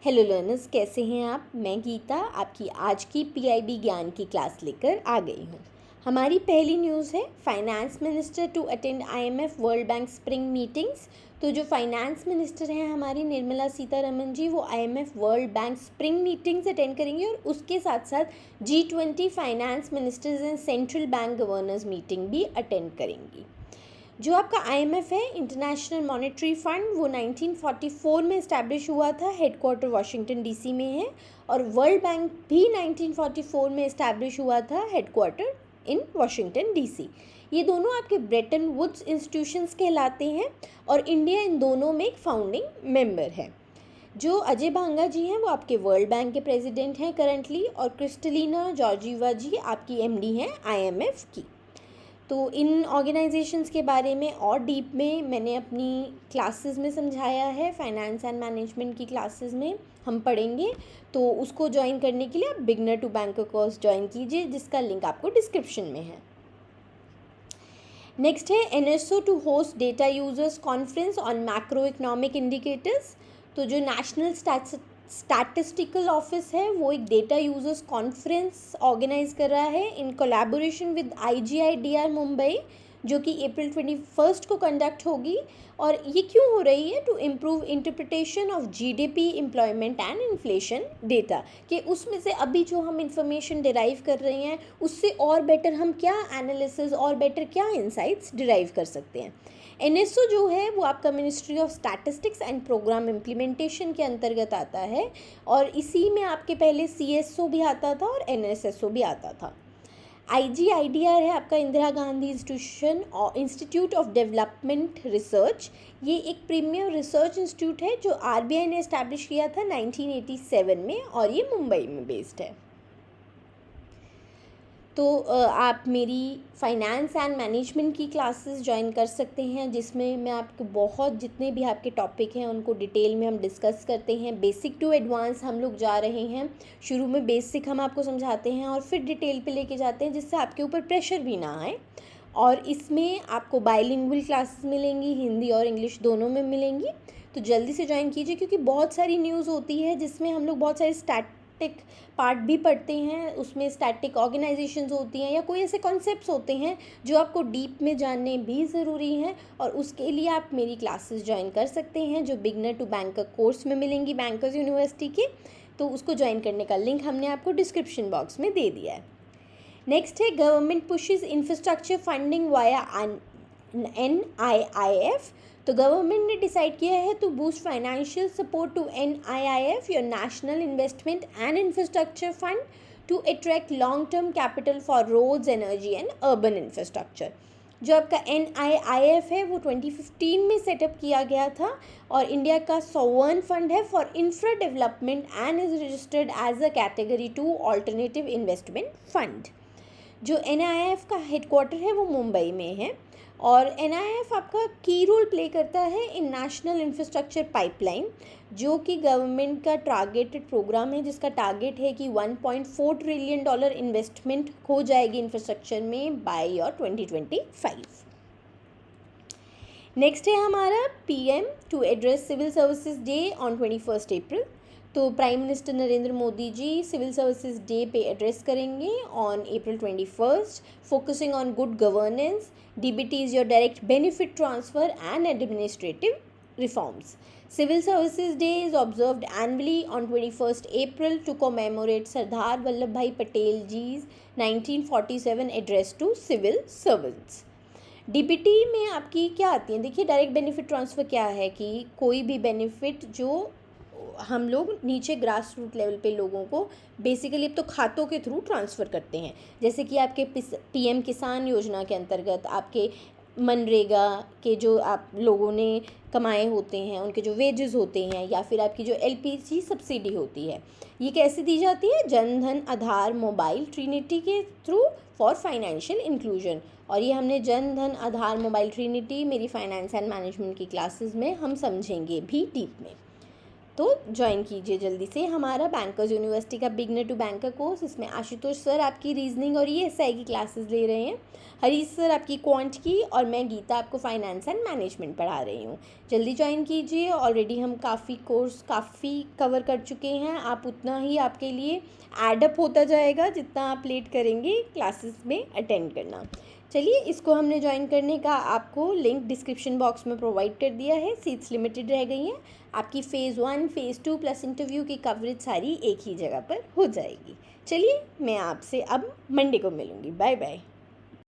Hello learners, कैसे हैं आप। मैं गीता आपकी आज की पीआईबी ज्ञान की क्लास लेकर आ गई हूँ। हमारी पहली न्यूज़ है finance minister to attend IMF world bank spring meetings. तो जो फाइनेंस मिनिस्टर हैं हमारी निर्मला सीतारमण जी, वो IMF world bank spring meetings attend करेंगी और उसके साथ साथ G20 finance ministers and central bank governors meeting भी अटेंड करेंगी। जो आपका आईएमएफ है, इंटरनेशनल मॉनेटरी फंड, वो 1944 में इस्टेब्लिश हुआ था, हेडक्वार्टर वाशिंगटन डीसी में है। और वर्ल्ड बैंक भी 1944 में इस्टेब्लिश हुआ था, हेडक्वार्टर इन वाशिंगटन डीसी। ये दोनों आपके ब्रेटन वुड्स इंस्टीट्यूशंस कहलाते हैं और इंडिया इन दोनों में एक फाउंडिंग मेंबर है। जो अजय भांगा जी हैं वो आपके वर्ल्ड बैंक के प्रेसिडेंट हैं करंटली, और क्रिस्टलिना जॉर्जीवा जी आपकी एमडी हैं आईएमएफ की। तो इन ऑर्गेनाइजेशंस के बारे में और डीप में मैंने अपनी क्लासेस में समझाया है, फाइनेंस एंड मैनेजमेंट की क्लासेस में हम पढ़ेंगे। तो उसको ज्वाइन करने के लिए आप beginner to banker course join कीजिए, जिसका लिंक आपको डिस्क्रिप्शन में है। नेक्स्ट है NSO to host data users conference on macro economic indicators. तो जो नेशनल स्टैटिस्टिकल ऑफिस है वो एक डेटा यूजर्स कॉन्फ्रेंस ऑर्गेनाइज कर रहा है in collaboration with IGIDR Mumbai, जो कि अप्रैल 21 को कंडक्ट होगी। और ये क्यों हो रही है? To improve interpretation of GDP, employment and inflation data, कि उसमें से अभी जो हम इंफॉर्मेशन डिराइव कर रहे हैं उससे और बेटर हम क्या एनालिसिस और बेटर क्या इंसाइट्स डिराइव कर सकते हैं। एनएसओ जो है वो आपका ministry of statistics and programme implementation के अंतर्गत आता है, और इसी में आपके पहले CSO भी आता था और NSSO भी आता था। IGIDR है आपका Indira Gandhi institute of development research. ये एक प्रीमियर रिसर्च इंस्टीट्यूट है जो RBI ने इस्टेब्लिश किया था 1987 में, और ये मुंबई में बेस्ड है। तो आप मेरी फाइनेंस एंड मैनेजमेंट की क्लासेस ज्वाइन कर सकते हैं, जिसमें मैं आपको बहुत जितने भी आपके टॉपिक हैं उनको डिटेल में हम डिस्कस करते हैं। बेसिक टू एडवांस हम लोग जा रहे हैं। शुरू में बेसिक हम आपको समझाते हैं और फिर डिटेल पे लेके जाते हैं, जिससे आपके ऊपर प्रेशर भी ना आए। और इसमें आपको बाइलिंगुअल क्लासेस मिलेंगी, हिंदी और इंग्लिश दोनों में मिलेंगी। तो जल्दी से ज्वाइन कीजिए, क्योंकि बहुत सारी न्यूज़ होती है जिसमें हम लोग बहुत सारे स्टैटिक पार्ट भी पढ़ते हैं। उसमें स्टैटिक ऑर्गेनाइजेशंस होती हैं या कोई ऐसे कॉन्सेप्ट्स होते हैं जो आपको डीप में जानने भी ज़रूरी हैं, और उसके लिए आप मेरी क्लासेस ज्वाइन कर सकते हैं जो बिगनर टू बैंकर कोर्स में मिलेंगी बैंकर्स यूनिवर्सिटी के। तो उसको ज्वाइन करने का लिंक हमने आपको डिस्क्रिप्शन बॉक्स में दे दिया है। नेक्स्ट है government pushes infrastructure funding via NIIF। तो गवर्नमेंट ने डिसाइड किया है to boost financial support to NIIF, your national investment and infrastructure fund, to attract long term capital for roads, energy and urban infrastructure. जो आपका NIIF है वो 2015 में setup किया गया था, और इंडिया का 101 फंड है for infra development and is registered as a category 2 alternative investment fund. जो NIIF का हेडक्वार्टर है वो मुंबई में है, और NIIF आपका की रोल प्ले करता है इन नेशनल इंफ्रास्ट्रक्चर पाइपलाइन, जो कि गवर्नमेंट का टारगेटेड प्रोग्राम है, जिसका टारगेट है कि $1.4 ट्रिलियन इन्वेस्टमेंट हो जाएगी इंफ्रास्ट्रक्चर में बाय ईयर 2025। नेक्स्ट है हमारा PM to address civil services day on 21 April. तो prime minister Narendra Modi ji civil services day पे एड्रेस करेंगे on April 21, focusing on good governance, DBT is your direct benefit transfer and administrative reforms. Civil Services Day is observed annually on 21st April to commemorate Sardar Vallabhbhai Patel ji's 1947 address to civil servants। DBT में आपकी क्या आती है? देखिए, direct benefit transfer क्या है कि कोई भी बेनिफिट जो हम लोग नीचे ग्रास रूट लेवल पे लोगों को बेसिकली अब तो खातों के थ्रू ट्रांसफ़र करते हैं। जैसे कि आपके PM किसान योजना के अंतर्गत आपके मनरेगा के जो आप लोगों ने कमाए होते हैं उनके जो वेजेस होते हैं, या फिर आपकी जो LPG सब्सिडी होती है, ये कैसे दी जाती है? जन धन आधार मोबाइल ट्रिनिटी के थ्रू फॉर फाइनेंशियल इंक्लूजन। और ये हमने जन धन आधार मोबाइल ट्रिनिटी मेरी फाइनेंस एंड मैनेजमेंट की क्लासेस में हम समझेंगे भी डीप में। तो ज्वाइन कीजिए जल्दी से हमारा बैंकर्स यूनिवर्सिटी का बिगनर टू बैंकर कोर्स। इसमें आशुतोष सर आपकी रीजनिंग और ESI की क्लासेस ले रहे हैं, हरीश सर आपकी क्वांट की, और मैं गीता आपको फाइनेंस एंड मैनेजमेंट पढ़ा रही हूँ। जल्दी ज्वाइन कीजिए। ऑलरेडी हम काफ़ी कवर कर चुके हैं, आप उतना ही आपके लिए एडअप होता जाएगा जितना आप लेट करेंगे क्लासेस में अटेंड करना। चलिए, इसको हमने ज्वाइन करने का आपको लिंक डिस्क्रिप्शन बॉक्स में प्रोवाइड कर दिया है। सीट्स लिमिटेड रह गई हैं। आपकी फ़ेज़ 1, फ़ेज़ 2 प्लस इंटरव्यू की कवरेज सारी एक ही जगह पर हो जाएगी। चलिए, मैं आपसे अब मंडे को मिलूँगी। Bye bye.